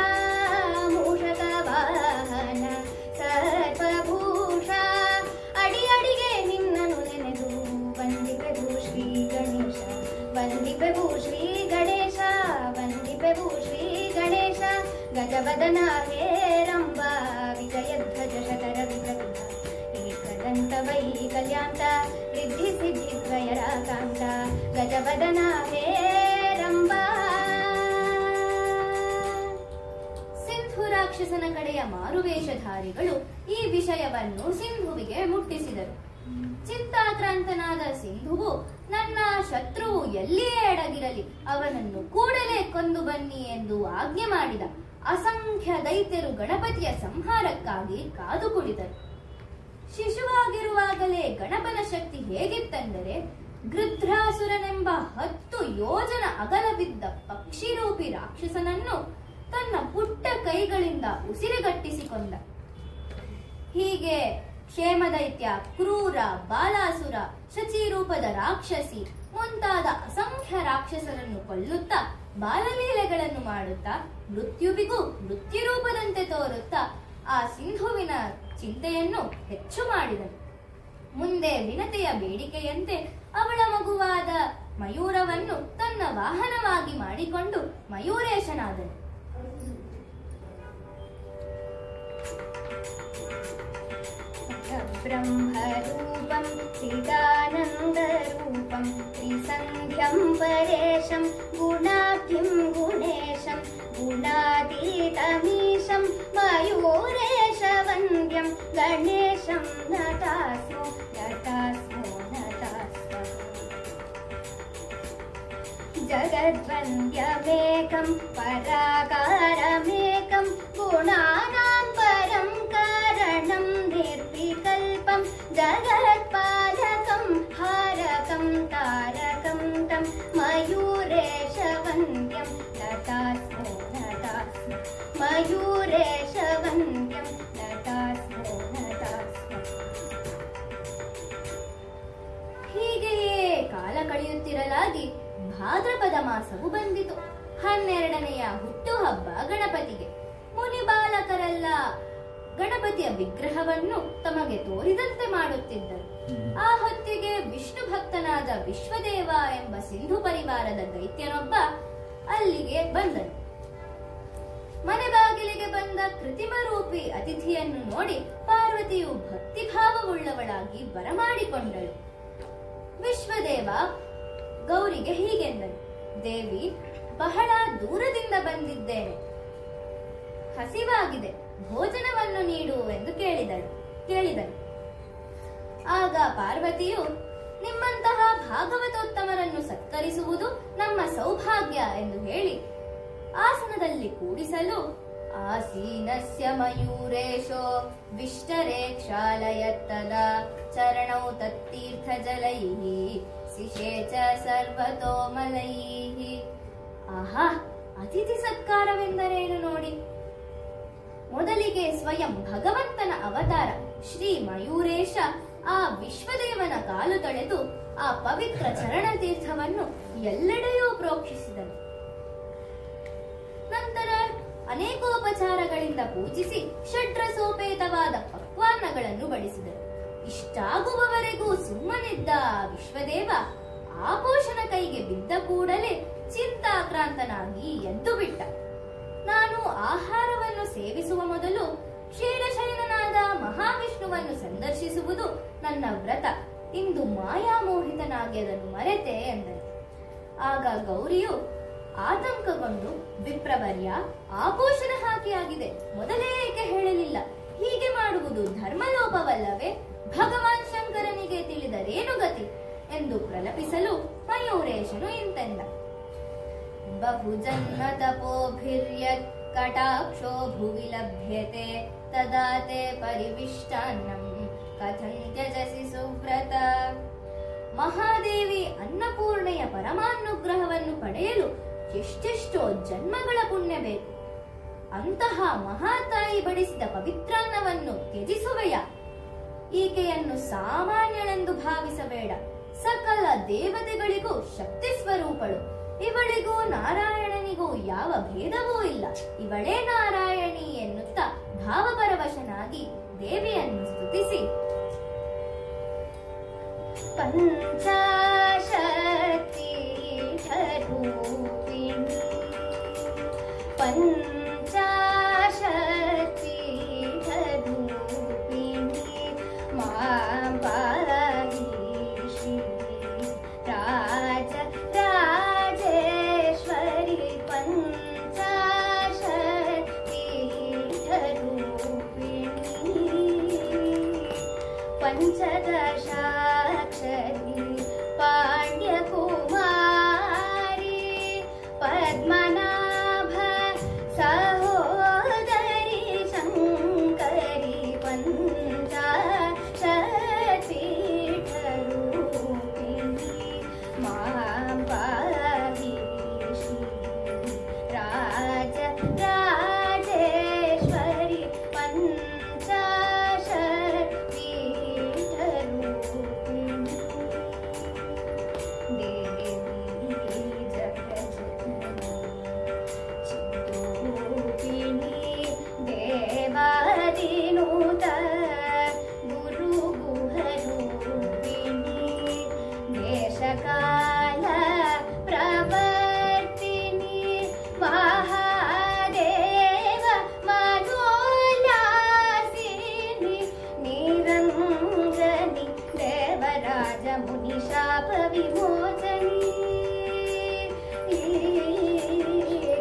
ಮೂಷಕ ವಾಹನ ಸರ್ವಭೂಷ ಅಡಿ ಅಡಿಗೆ ನಿನ್ನನು ನೆನೆದು ವಂದಿಪೆವು ಶ್ರೀ ಗಣೇಶ ವಂದಿಪೆವು ಶ್ರೀ ಗಣೇಶ ವಂದಿಪೆವು ಶ್ರೀ ಗಣೇಶ ಗಜವದನ ಹೇರಂಬ ವಿಜಯಧ್ವಜ ಶತರ ವಿಕಟಿತ ಏಕದಂತ ವೈ ಕಲ್ಯಾಂತ ರಿದ್ಧಿ ಸಿದ್ಧಿ ದ್ವಯರಾಕಾಂತ ಗಜವದನ ಹೇರಂಬ. ಸಿಂಧು ರಾಕ್ಷಸನ ಕಡೆಯ ಮಾರುವೇಷಧಾರಿಗಳು ಈ ವಿಷಯವನ್ನು ಸಿಂಧುವಿಗೆ ಮುಟ್ಟಿಸಿದರು. ಚಿಂತಾಕ್ರಾಂತನಾದ ಸಿಂಧುವು, ನನ್ನ ಶತ್ರುವು ಎಲ್ಲಿಯೇ ಅಡಗಿರಲಿ ಅವನನ್ನು ಕೂಡಲೇ ಕೊಂದು ಬನ್ನಿ ಎಂದು ಆಜ್ಞೆ ಮಾಡಿದ. ಅಸಂಖ್ಯ ದೈತ್ಯರು ಗಣಪತಿಯ ಸಂಹಾರಕ್ಕಾಗಿ ಕಾದು ಕುಳಿತರು. ಶಿಶುವಾಗಿರುವಾಗಲೇ ಗಣಪನ ಶಕ್ತಿ ಹೇಗಿತ್ತೆಂದರೆ, ಗೃಧ್ರಾಸುರನೆಂಬ 10 ಯೋಜನ ಅಗಲ ಬಿದ್ದ ಪಕ್ಷಿರೂಪಿ ರಾಕ್ಷಸನನ್ನು ತನ್ನ ಪುಟ್ಟ ಕೈಗಳಿಂದ ಉಸಿರುಗಟ್ಟಿಸಿಕೊಂಡ. ಹೀಗೆ ಕ್ಷೇಮದೈತ್ಯ, ಕ್ರೂರ, ಬಾಲಾಸುರ, ಶಚೀರೂಪದ ರಾಕ್ಷಸಿ ಮುಂತಾದ ಅಸಂಖ್ಯ ರಾಕ್ಷಸರನ್ನು ಕೊಲ್ಲುತ್ತಾ ಬಾಲಲೀಲೆಗಳನ್ನು ಮಾಡುತ್ತಾ ಮೃತ್ಯುವಿಗೂ ಮೃತ್ಯುರೂಪದಂತೆ ತೋರುತ್ತಾ ಆ ಸಿಂಧುವಿನ ಚಿಂತೆಯನ್ನು ಹೆಚ್ಚು ಮಾಡಿದನು. ಮುಂದೆ ವಿನತೆಯ ಬೇಡಿಕೆಯಂತೆ ಅವಳ ಮಗುವಾದ ಮಯೂರವನ್ನು ತನ್ನ ವಾಹನವಾಗಿ ಮಾಡಿಕೊಂಡು ಮಯೂರೇಶನಾದನು. ಬ್ರಹ್ಮರೂಪಂ ಚಿದಾನಂದರೂಪಂ ತ್ರಿಸಂಧ್ಯಂ ಪರೇಶಂ ಗುಣಾಬ್ಧಿಂ ಗುಣೇಶಂ ಗುಣಾತೀತಮೀಶಂ ಮಯೂರೇಶ ವಂದ್ಯಂ ಗಣೇಶಂ ನತಾಸ್ಮೋ ನತಾಸ್ಮೋ ನತಾಸ್ಮೋ ಜಗದ್ವಂದ್ಯಮೇಕಂ ಪರಾಕಾರಮೇಕಂ ಗುಣಾನಾಂ ಪರಂ ಕಾರಣಂ ನಿರ್ವಿಕಲ್ಪಂ ಜಗತ್ಪಾಲಕಂ ಹಾರಕಂ ತಾರಕಂ ತಂ ಮಯೂರೇಶ ವಂದ್ಯಂ ನತಾಸ್ಮೋ ನತಾಸ್ಮೋ ಮಯೂರೇಶ ವಂದ್ಯಂ ನತಾಸ್ಮೋ ನತಾಸ್ಮೋ. ಹೀಗೆಯೇ ಕಾಲ ಕಳೆಯುತ್ತಿರಲಾಗಿ ಭಾದ್ರಪದ ಮಾಸವು ಬಂದಿತು. 12ನೆಯ ಹುಟ್ಟುಹಬ್ಬ ಗಣಪತಿಗೆ. ಮುನಿ ಬಾಲಕರೆಲ್ಲ ಗಣಪತಿಯ ವಿಗ್ರಹವನ್ನು ತಮಗೆ ತೋರಿದಂತೆ ಮಾಡುತ್ತಿದ್ದರು. ಆ ಹೊತ್ತಿಗೆ ವಿಷ್ಣು ಭಕ್ತನಾದ ವಿಶ್ವದೇವ ಎಂಬ ಸಿಂಧು ಪರಿವಾರದ ದೈತ್ಯನೊಬ್ಬ ಮನೆಗೆ ಬಂದನು. ಮನೆ ಬಾಗಿಲಿಗೆ ಬಂದ ಕೃತಿಮ ರೂಪಿ ಅತಿಥಿಯನ್ನು ನೋಡಿ ಪಾರ್ವತಿಯು ಭಕ್ತಿಭಾವವುಳ್ಳವಳಾಗಿ ಬರಮಾಡಿಕೊಂಡಳು. ವಿಶ್ವದೇವ ಗೌರಿಗೆ ಹೀಗೆಂದನು, ದೇವಿ, ಬಹಳ ದೂರದಿಂದ ಬಂದಿದ್ದೇನೆ, ಹಸಿವಾಗಿದೆ, ಭೋಜನವನ್ನು ನೀಡು ಎಂದು ಕೇಳಿದನು. ಆಗ ಪಾರ್ವತಿಯು, ನಿಮ್ಮಂತಹ ಭಾಗವತೋತ್ತಮರನ್ನು ಸತ್ಕರಿಸುವುದು ನಮ್ಮ ಸೌಭಾಗ್ಯ ಎಂದು ಹೇಳಿ ಆಸನದಲ್ಲಿ ಕೂಡಿಸಲು, ಆಸೀನಸ್ಯ ಮಯೂರೇಶೋ ವಿಷ್ಟರೇ ಕ್ಷಾಲಯತ್ತದಾ ಚರಣೌ ತತ್ತೀರ್ಥ ಜಲೈಃ ಶಿಶೇ ಚ ಸರ್ವತೋಮಲೈಃ. ಆಹಾ, ಅತಿಥಿ ಸತ್ಕಾರವೆಂದರೇನು ನೋಡಿ. ಮೊದಲಿಗೆ ಸ್ವಯಂ ಭಗವಂತನ ಅವತಾರ ಶ್ರೀ ಮಯೂರೇಶ ಆ ವಿಶ್ವದೇವನ ಕಾಲು ತೊಳೆದು ಆ ಪವಿತ್ರ ಚರಣ ತೀರ್ಥವನ್ನು ಎಲ್ಲೆಡೆಯೂ ಪ್ರೋಕ್ಷಿಸಿದನು. ನಂತರ ಅನೇಕೋಪಚಾರಗಳಿಂದ ಪೂಜಿಸಿ ಷಡ್ರಸೋಪೇತವಾದ ಪಕ್ವಾನ್ನಗಳನ್ನು ಬಡಿಸಿದರು. ಇಷ್ಟಾಗುವವರೆಗೂ ಸುಮ್ಮನಿದ್ದ ಆ ವಿಶ್ವದೇವ ಆಪೋಷಣ ಕೈಗೆ ಬಿದ್ದ ಕೂಡಲೇ ಚಿಂತಾಕ್ರಾಂತನಾಗಿ ಎದ್ದು ಬಿಟ್ಟ. ನಾನು ಆಹಾರವನ್ನು ಸೇವಿಸುವ ಮೊದಲು ಕ್ಷೀರಶಯನನಾದ ಮಹಾವಿಷ್ಣುವನ್ನು ಸಂದರ್ಶಿಸುವುದು ನನ್ನ ವ್ರತ. ಇಂದು ಮಾಯಾಮೋಹಿತನಾಗಿ ಅದನ್ನು ಮರೆತೆ ಎಂದನು. ಆಗ ಗೌರಿಯು ಆತಂಕಗೊಂಡು, ವಿಪ್ರವರ್ಯ, ಆಪೋಷಣ ಹಾಕಿಯಾಗಿದೆ, ಮೊದಲೇ ಏಕೆ ಹೇಳಲಿಲ್ಲ? ಹೀಗೆ ಮಾಡುವುದು ಧರ್ಮಲೋಪವಲ್ಲವೇ? ಭಗವಾನ್ ಶಂಕರನಿಗೆ ತಿಳಿದರೇನು ಗತಿ ಎಂದು ಪ್ರಲಪಿಸಲು ಮಯೂರೇಶನು ಇಂತೆಂದ, ಬಹುಜನ್ಮ ತಪೋಭಿರ್ಯತ್ ಕಟಾಕ್ಷೋ ಭುವಿ ಲಭ್ಯತೆ ತದಾ ತೇ ಪರಿವಿಷ್ಟಾನ್ನಂ ಕಥಂ ತ್ಯಜಸಿ ಸುವ್ರತ. ಮಹಾದೇವಿ ಅನ್ನಪೂರ್ಣೆಯ ಪರಮಾನುಗ್ರಹವನ್ನು ಪಡೆಯಲು ಎಷ್ಟೆಷ್ಟೋ ಜನ್ಮಗಳ ಪುಣ್ಯ ಬೇಕು. ಅಂತಹ ಮಹಾತಾಯಿ ಬಡಿಸಿದ ಪವಿತ್ರಾನ್ನವನ್ನು ತ್ಯಜಿಸುವೆಯ? ಈಕೆಯನ್ನು ಸಾಮಾನ್ಯಳೆಂದು ಭಾವಿಸಬೇಡ. ಸಕಲ ದೇವತೆಗಳಿಗೂ ಶಕ್ತಿ ಸ್ವರೂಪಳು. ಇವಳಿಗೂ ನಾರಾಯಣನಿಗೂ ಯಾವ ಭೇದವೂ ಇಲ್ಲ. ಇವಳೇ ನಾರಾಯಣಿ ಎನ್ನುತ್ತಾ ಭಾವಪರವಶನಾಗಿ ದೇವಿಯನ್ನು ಸ್ತುತಿಸಿ, ಪಂಚಾಶಕ್ತಿ ರೂಪಿಣಿ ಪಂಚಾಶಕ್ತಿ ರೂಪಿಣಿ ಮಾಂ ಪಾಹಿ ಶ್ರೀ ರಾಜ ರಾಜೇಶ್ವರಿ ಪಂಚಾಶಕ್ತಿ ರೂಪಿಣಿ ಪಂಚದಶಾಕ್ಷರಿ ಪಾಂಡ್ಯಕುಮಾರಿ ಪದ್ಮನಾಭ ಸಹೋದರಿ ಶಂಕರಿ ಪಂಚಾಶಕ್ತಿ ರೂಪಿಣಿ ಮಾಂ ಪಾಹಿ ಶ್ರೀ ರಾಜ ರಾಜೇಶ್ವರಿ ಪಂಚಾಶಕ್ತಿ ರೂಪಿಣಿ ದೇವಿ ಜಗಜ್ಜನನಿ ಚಿದ್ರೂಪಿಣಿ ದೇವಾದಿನೂತ ಗುರು ಗುಹರೂಪಿಣಿ ದೇಶಕಾಲ ಪ್ರವರ್ತಿನಿ ಮಹಾದೇವ ಮನೋಲ್ಲಾಸಿನಿ ನಿರಂಜನಿ ದೇವರಾಜ ಮುನಿ ಶಾಪ ವಿಮೋಚನಿ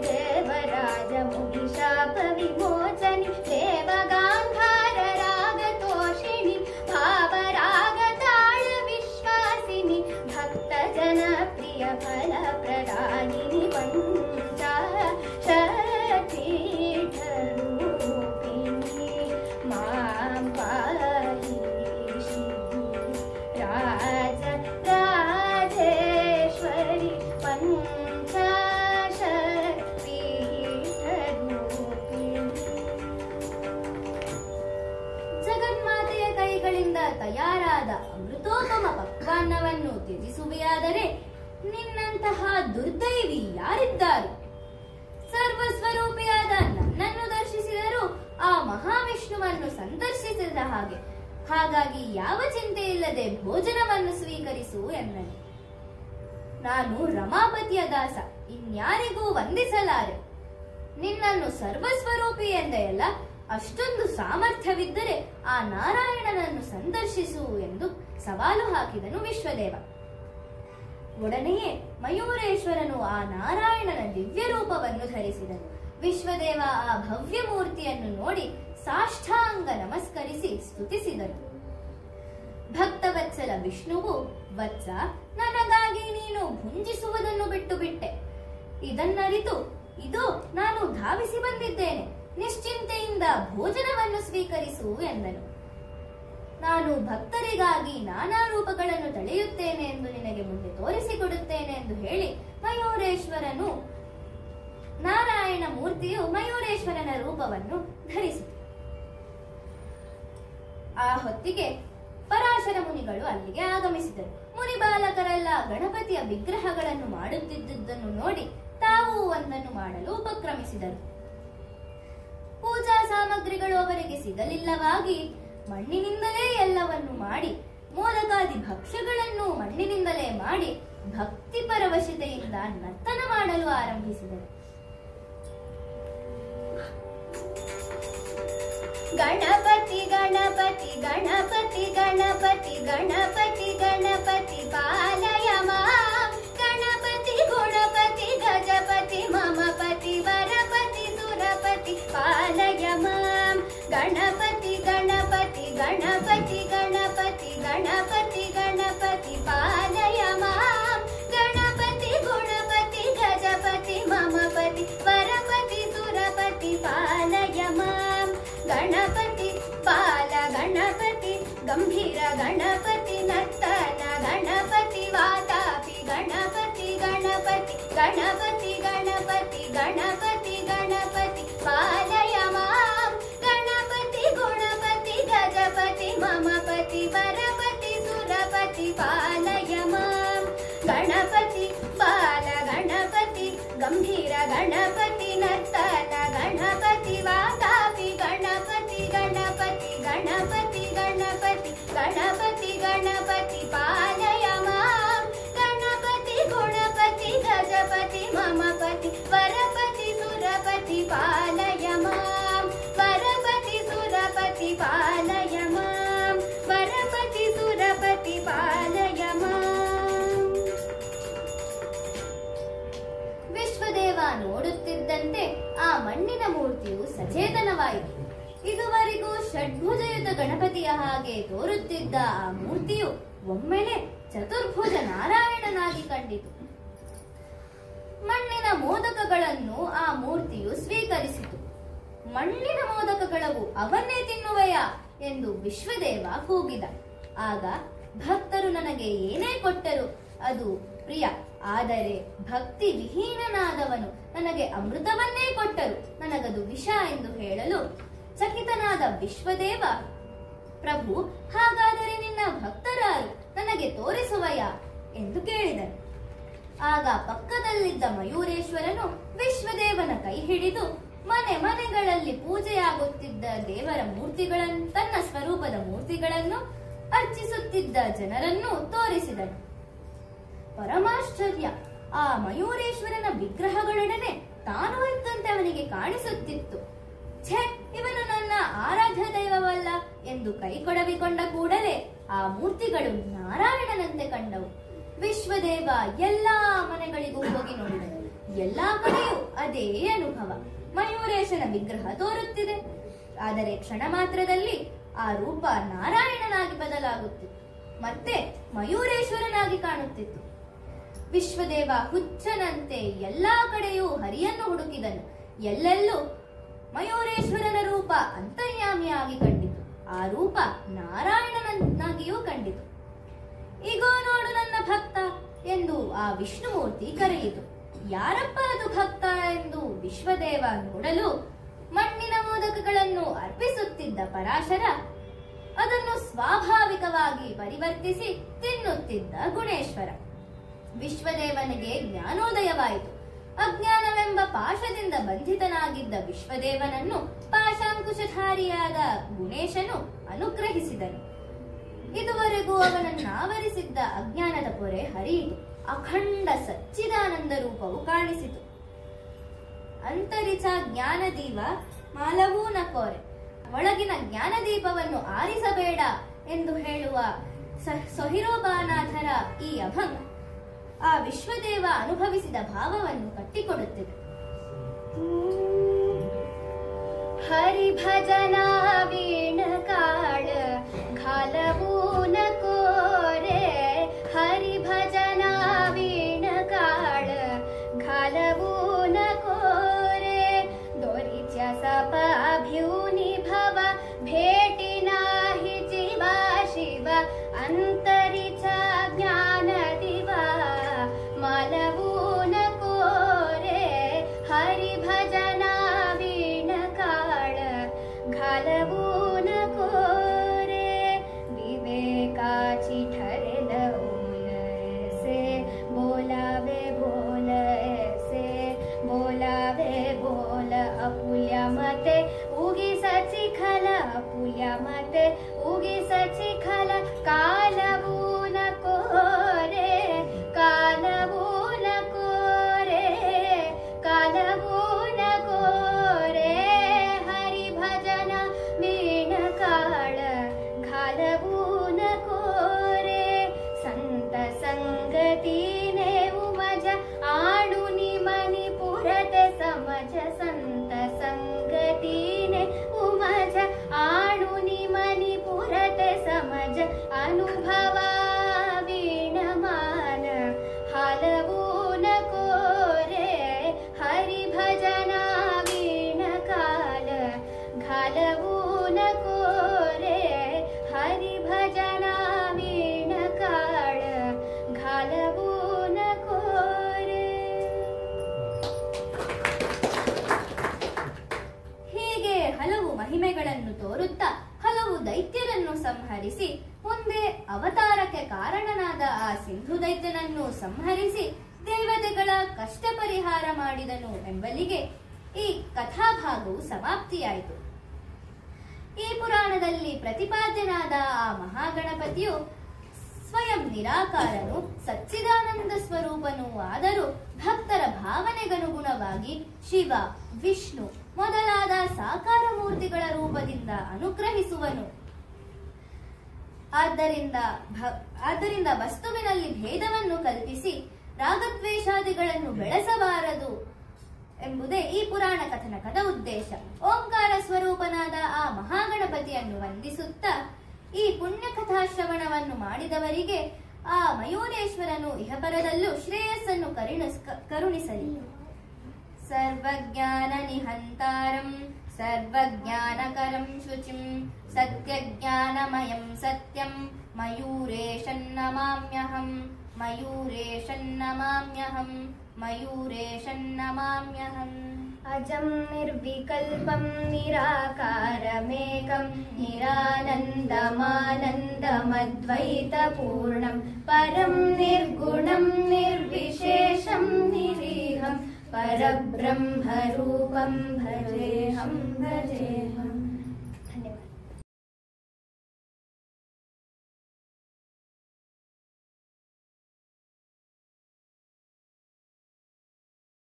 ದೇವರಾಜ ಮುನಿ ಶಾಪ ವಿಮೋಚನಿ ದೇವಗಾಂಧಾರ ರಾಗ ತೋಷಿಣಿ ಭಾವರಾಗ ತಾಳ ವಿಶ್ವಾಸಿನಿ ಭಕ್ತ ಜನ ಪ್ರಿಯ ಫಲ ಪ್ರದಾಯಿನಿ ಪಂಚಾಶಕ್ತಿ ರೂಪಿಣಿ ಮಾಂ ಪಾಹಿ ಶ್ರೀ ರಾಜ ರಾಜೇಶ್ವರಿ ಪಂಚಾಶಕ್ತಿ ರೂಪಿಣಿ. ಜಗನ್ಮಾತೆಯ ಕೈಗಳಿಂದ ತಯಾರಾದ ಅಮೃತೋಪಮ ಪಕ್ವಾನ್ನವನ್ನು ತ್ಯಜಿಸುವೆಯಾದರೆ ನಿನ್ನಂತಹ ದುರ್ದೈವಿ ಯಾರಿದ್ದಾರೆ? ಸರ್ವಸ್ವರೂಪಿಯಾದ ನನ್ನನ್ನು ದರ್ಶಿಸಿದರೂ ಆ ಮಹಾವಿಷ್ಣುವನ್ನು ಸಂದರ್ಶಿಸಿದ ಹಾಗೆ. ಹಾಗಾಗಿ ಯಾವ ಚಿಂತೆ ಇಲ್ಲದೆ ಭೋಜನವನ್ನು ಸ್ವೀಕರಿಸು ಎಂದನು. ನಾನು ರಮಾಪತಿಯ ದಾಸ, ಇನ್ಯಾರಿಗೂ ವಂದಿಸಲಾರೆ. ನಿನ್ನನ್ನು ಸರ್ವಸ್ವರೂಪಿ ಎಂದೆಯಲ್ಲ, ಅಷ್ಟೊಂದು ಸಾಮರ್ಥ್ಯವಿದ್ದರೆ ಆ ನಾರಾಯಣನನ್ನು ಸಂದರ್ಶಿಸು ಎಂದು ಸವಾಲು ಹಾಕಿದನು ವಿಶ್ವದೇವ. ಒಡನೆಯೇ ಮಯೂರೇಶ್ವರನು ಆ ನಾರಾಯಣನ ದಿವ್ಯ ರೂಪವನ್ನು ಧರಿಸಿದನು. ವಿಶ್ವದೇವ ಆ ಭವ್ಯ ಮೂರ್ತಿಯನ್ನು ನೋಡಿ ಸಾಷ್ಟಾಂಗ ನಮಸ್ಕರಿಸಿ ಸ್ತುತಿಸಿದನು. ಭಕ್ತವತ್ಸಲ ವಿಷ್ಣುವು, ವತ್ಸ, ನನಗಾಗಿ ನೀನು ಭುಂಜಿಸುವುದನ್ನು ಬಿಟ್ಟು ಬಿಟ್ಟೆ. ಇದನ್ನರಿತು ಇದು ನಾನು ಧಾವಿಸಿ ಬಂದಿದ್ದೇನೆ. ನಿಶ್ಚಿಂತೆಯಿಂದ ಭೋಜನವನ್ನು ಸ್ವೀಕರಿಸು ಎಂದನು. ನಾನು ಭಕ್ತರಿಗಾಗಿ ನಾನಾ ರೂಪಗಳನ್ನು ತಳೆಯುತ್ತೇನೆ ಎಂದು ನಿನಗೆ ಮುಂದೆ ತೋರಿಸಿಕೊಡುತ್ತೇನೆ ಎಂದು ಹೇಳಿ ಮಯೂರೇಶ್ವರನು ನಾರಾಯಣ ಮೂರ್ತಿಯು ಮಯೂರೇಶ್ವರನ ರೂಪವನ್ನು ಧರಿಸಿತು. ಆ ಹೊತ್ತಿಗೆ ಪರಾಶರ ಮುನಿಗಳು ಅಲ್ಲಿಗೆ ಆಗಮಿಸಿದರು. ಮುನಿ ಬಾಲಕರೆಲ್ಲ ಗಣಪತಿಯ ವಿಗ್ರಹಗಳನ್ನು ಮಾಡುತ್ತಿದ್ದುದನ್ನು ನೋಡಿ ತಾವು ಒಂದನ್ನು ಮಾಡಲು ಉಪಕ್ರಮಿಸಿದರು. ಪೂಜಾ ಸಾಮಗ್ರಿಗಳು ಅವರಿಗೆ ಸಿಗಲಿಲ್ಲವಾಗಿ ಮಣ್ಣಿನಿಂದಲೇ ಎಲ್ಲವನ್ನು ಮಾಡಿ, ಮೋದಕಾದಿ ಭಕ್ಷ್ಯಗಳನ್ನು ಮಣ್ಣಿನಿಂದಲೇ ಮಾಡಿ ಭಕ್ತಿ ಪರವಶತೆಯಿಂದ ನರ್ತನ ಮಾಡಲು ಆರಂಭಿಸಿದರು. ಗಣಪತಿ ಗಣಪತಿ ಗಣಪತಿ ಗಣಪತಿ ಗಣಪತಿ ಗಣಪತಿ ಪಾಲಯ ಮಾಂ. ಗಣಪತಿ ಗುಣಪತಿ ಗಜಪತಿ ಮಮಪತಿ ವರಪತಿ ಸುರಪತಿ ಪಾಲಯ ಮಾಂ. ಗಣಪತಿ ಗಣಪತಿ ಗಣಪತಿ ಗಣಪತಿ ಗಣಪತಿ ಗಣಪತಿ ಪಾಲಯ ಮಾಂ. ಗಣಪತಿ ಗುಣಪತಿ ಗಜಪತಿ ಮಮಪತಿ ವರಪತಿ ಸುರಪತಿ ಪಾಲಯ ಮಾಂ. ಗಣಪತಿ ಬಾಲ ಗಣಪತಿ ಗಂಭೀರ ಗಣಪತಿ ನರ್ತನ ಗಣಪತಿ ವಾತಾಪಿ ಗಣಪತಿ ಗಣಪತಿ ಗಣಪತಿ ಗಣಪತಿ ಗಣಪತಿ ಗಣಪತಿ ಪಾಲಯ ಮಾಂ. ಗಣಪತಿ ಗುಣಪತಿ ಗಜಪತಿ ಮಮಪತಿ ವರಪತಿ ಸುರಪತಿ ಪಾಲಯ ಮಾಂ. ಗಣಪತಿ ಬಾಲ ಗಣಪತಿ ಗಂಭೀರ ಗಣಪತಿ ನರ್ತನ ಗಣಪತಿ ವಾತಾಪಿ ಗಣಪತಿ ಗಣಪತಿ ಗಣಪತಿ ಗಣಪತಿ ಗಣಪತಿ ಗಣಪತಿ ಪಾಲಯ ಮಾಂ. ಗಣಪತಿ ಗುಣಪತಿ ಗಜಪತಿ ಮಮಪತಿ ವರಪತಿ ಸುರಪತಿ ಪಾಲಯ ಮಾಂ. ವರಪತಿ ಸುರಪತಿ ಪಾಲಯ ಮಾಂ. ವರಪತಿ ಸುರಪತಿ ಪಾಲಯ ಮಾಂ. ವಿಶ್ವದೇವ ನೋಡುತ್ತಿದ್ದಂತೆ ಆ ಮಣ್ಣಿನ ಮೂರ್ತಿಯು ಸಚೇತನವಾಯಿತು. ಇದುವರೆಗೂ ಷಡ್ಭುಜಯುತ ಗಣಪತಿಯ ಹಾಗೆ ತೋರುತ್ತಿದ್ದ ಆ ಮೂರ್ತಿಯು ಒಮ್ಮೆಲೆ ಚತುರ್ಭುಜ ನಾರಾಯಣನಾಗಿ ಕಂಡಿತು. ಮಣ್ಣಿನ ಮೋದಕಗಳನ್ನು ಆ ಮೂರ್ತಿಯು ಸ್ವೀಕರಿಸಿತು. ಮಣ್ಣಿನ ಮೋದಕಗಳವು ಅವನ್ನೇ ತಿನ್ನುವೆಯಾ ಎಂದು ವಿಶ್ವದೇವ ಕೂಗಿದ. ಆಗ ಭಕ್ತರು ನನಗೆ ಏನೇ ಕೊಟ್ಟರು ಅದು ಪ್ರಿಯ, ಆದರೆ ಭಕ್ತಿ ವಿಹೀನನಾದವನು ನನಗೆ ಅಮೃತವನ್ನೇ ಕೊಟ್ಟರು ನನಗದು ವಿಷ ಎಂದು ಹೇಳಲು ಚಕಿತನಾದ ವಿಶ್ವದೇವ, ಪ್ರಭು, ಹಾಗಾದರೆ ನಿನ್ನ ಭಕ್ತರಾರು, ನನಗೆ ತೋರಿಸುವಯಾ ಎಂದು ಕೇಳಿದನು. ಆಗ ಪಕ್ಕದಲ್ಲಿದ್ದ ಮಯೂರೇಶ್ವರನು ವಿಶ್ವದೇವನ ಕೈ ಹಿಡಿದು ಮನೆ ಮನೆಗಳಲ್ಲಿ ಪೂಜೆಯಾಗುತ್ತಿದ್ದ ದೇವರ ಮೂರ್ತಿಗಳನ್ನು, ತನ್ನ ಸ್ವರೂಪದ ಮೂರ್ತಿಗಳನ್ನು ಅರ್ಚಿಸುತ್ತಿದ್ದ ಜನರನ್ನು ತೋರಿಸಿದನು. ಪರಮಾಶ್ಚರ್ಯ, ಆ ಮಯೂರೇಶ್ವರನ ವಿಗ್ರಹಗಳೊಡನೆ ತಾನು ಇದ್ದಂತೆ ಅವನಿಗೆ ಕಾಣಿಸುತ್ತಿತ್ತು. ಛೇ, ಇವನು ನನ್ನ ಆರಾಧ್ಯ ದೈವವಲ್ಲ ಎಂದು ಕೈ ಕೊಡವಿಕೊಂಡ ಕೂಡಲೇ ಆ ಮೂರ್ತಿಗಳು ನಾರಾಯಣನಂತೆ ಕಂಡವು. ವಿಶ್ವದೇವ ಎಲ್ಲಾ ಮನೆಗಳಿಗೂ ಹೋಗಿ ನೋಡಿದನು. ಎಲ್ಲಾ ಕಡೆಯೂ ಅದೇ ಅನುಭವ. ಮಯೂರೇಶನ ವಿಗ್ರಹ ತೋರುತ್ತಿದೆ, ಆದರೆ ಕ್ಷಣ ಮಾತ್ರದಲ್ಲಿ ಆ ರೂಪ ನಾರಾಯಣನಾಗಿ ಬದಲಾಗುತ್ತಿತ್ತು, ಮತ್ತೆ ಮಯೂರೇಶ್ವರನಾಗಿ ಕಾಣುತ್ತಿತ್ತು. ವಿಶ್ವದೇವ ಹುಚ್ಚನಂತೆ ಎಲ್ಲಾ ಕಡೆಯೂ ಹರಿಯನ್ನು ಹುಡುಕಿದನು. ಎಲ್ಲೆಲ್ಲೂ ಮಯೂರೇಶ್ವರನ ರೂಪ ಅಂತರ್ಯಾಮಿಯಾಗಿ ಕಂಡಿತು. ಆ ರೂಪ ನಾರಾಯಣನಾಗಿಯೂ ಕಂಡಿತು. ಈಗೋ ನೋಡು ನನ್ನ ಭಕ್ತ ಎಂದು ಆ ವಿಷ್ಣುಮೂರ್ತಿ ಕರೆಯಿತು. ಯಾರಪ್ಪ ಅದು ಭಕ್ತ ಎಂದು ವಿಶ್ವದೇವ ನೋಡಲು ಮಣ್ಣಿನ ಮೋದಕಗಳನ್ನು ಅರ್ಪಿಸುತ್ತಿದ್ದ ಪರಾಶರ, ಅದನ್ನು ಸ್ವಾಭಾವಿಕವಾಗಿ ಪರಿವರ್ತಿಸಿ ತಿನ್ನುತ್ತಿದ್ದ ಗುಣೇಶ್ವರ. ವಿಶ್ವದೇವನಿಗೆ ಜ್ಞಾನೋದಯವಾಯಿತು. ಅಜ್ಞಾನವೆಂಬ ಪಾಶದಿಂದ ಬಂಧಿತನಾಗಿದ್ದ ವಿಶ್ವದೇವನನ್ನು ಪಾಶಾಂಕುಶಧಾರಿಯಾದ ಗುಣೇಶನು ಅನುಗ್ರಹಿಸಿದನು. ಇದುವರೆಗೂ ಅವನನ್ನಾವರಿಸಿದ್ದ ಅಜ್ಞಾನದ ಪೊರೆ ಹರಿಯಿತು. ಅಖಂಡ ಸಚ್ಚಿದಾನಂದ ರೂಪವು ಕಾಣಿಸಿತು. ಅಂತರಿಚ ಜ್ಞಾನದೀಪ ಮಾಲವೂ ನ ಕೋರೆ, ಒಳಗಿನ ಜ್ಞಾನದೀಪವನ್ನು ಆರಿಸಬೇಡ ಎಂದು ಹೇಳುವ ಸೊಹಿರೋಬಾನಾಥರ ಈ ಅಭಂಗ ಆ ವಿಶ್ವದೇವ ಅನುಭವಿಸಿದ ಭಾವವನ್ನು ಕಟ್ಟಿಕೊಡುತ್ತಿದೆ. ಹರಿಭಜನಾ ವೀಣ ಕಾಳ ಘಾಲವೂ ನ ಕೋರೆ, ಹರಿಭಜನಾ ವೀಣ ಕಾಳ ಘಾಲವೂ ನ ಕೋರೆ, ದೊರಿಚ ಸಪಾಭ್ಯೂನಿ ಭವ ಭೇಟಿ ನಾಹಿ ಜೀವ ಶಿವ, ಅಂತರಿಚ ಜ್ಞಾನ ದಿವ ಮಾಲವೂ ನ ಕೋರೆ, ಹರಿಭಜನಾ ವೀಣ ಕಾಳ घालवू न कोरे, विवेकाची ठरेल ओल ऐसे, बोलावे बोल ऐसे, बोलावे बोल अपुल्या मते उगी सची खल, अपुल्या मते उगी सची खल, कालवू न कोरे, कालवू न कोरे, कालवू न कोरे, घालवू न कोरे, संत संगतीने उमज आणुनी मनी पुरते समज, संत संगतीने उमज आणुनी मनी पुरते समज, अनुभवा वीणमान हालवू न कोरे, हरिभजना वीण काल घालवू न कोरे, हरिभजना वीण काळ घालवू न कोरे. ಹೀಗೆ ಹಲವು ಮಹಿಮೆಗಳನ್ನು ತೋರುತ್ತಾ ಹಲವು ದೈತ್ಯರನ್ನು ಸಂಹರಿಸಿ ಮುಂದೆ ಅವತಾರಕ್ಕೆ ಕಾರಣನಾದ ಆ ಸಿಂಧು ದೈತ್ಯನನ್ನು ಸಂಹರಿಸಿ ದೇವತೆಗಳ ಕಷ್ಟ ಪರಿಹಾರ ಮಾಡಿದನು ಎಂಬಲ್ಲಿಗೆ ಈ ಕಥಾಭಾಗವು ಸಮಾಪ್ತಿಯಾಯಿತು. ಈ ಪುರಾಣದಲ್ಲಿ ಪ್ರತಿಪಾದ್ಯನಾದ ಆ ಮಹಾಗಣಪತಿಯು ಸ್ವಯಂ ನಿರಾಕಾರನು, ಸಚ್ಚಿದಾನಂದ ಸ್ವರೂಪನೂ ಆದರೂ ಭಕ್ತರ ಭಾವನೆಗನುಗುಣವಾಗಿ ಶಿವ, ವಿಷ್ಣು ಮೊದಲಾದ ಸಾಕಾರ ಮೂರ್ತಿಗಳ ರೂಪದಿಂದ ಅನುಗ್ರಹಿಸುವನು. ಆದ್ದರಿಂದ ವಸ್ತುವಿನಲ್ಲಿ ಭೇದವನ್ನು ಕಲ್ಪಿಸಿ ರಾಗದ್ವೇಷಾದಿಗಳನ್ನು ಬೆಳೆಸಬಾರದು ಎಂಬುದೇ ಈ ಪುರಾಣ ಕಥನಕದ ಉದ್ದೇಶ. ಓಂಕಾರ ಸ್ವರೂಪನಾದ ಆ ಮಹಾಗಣಪತಿಯನ್ನು ವಂದಿಸುತ್ತಾ ಈ ಪುಣ್ಯ ಕಥಾಶ್ರವಣವನ್ನು ಮಾಡಿದವರಿಗೆ ಆ ಮಯೂರೇಶ್ವರನು ಇಹಪರದಲ್ಲೂ ಶ್ರೇಯಸ್ಸನ್ನು ಕರುಣಿಸಲಿ. ಸರ್ವಜ್ಞಾನ ನಿಹಂತಾರಂ ಸರ್ವಜ್ಞಾನಕರಂ ಶುಚಿಂ ಸತ್ಯಜ್ಞಾನಮಯಂ ಸತ್ಯಂ ಮಯೂರೇಶನ್ನಮಾಮ್ಯಹಂ ಮಯೂರೇಶನ್ನಮಾಮ್ಯಹಂ ಮಯೂರೇಶನ್ನಮಾಮ್ಯಹಂ. अजं निर्विकल्पं निराकारमेकं निरानन्दमानन्दमद्वैतपूर्णं परं निर्गुणं निर्विशेषं निरीहं परब्रह्मरूपं भजेऽहं भजे.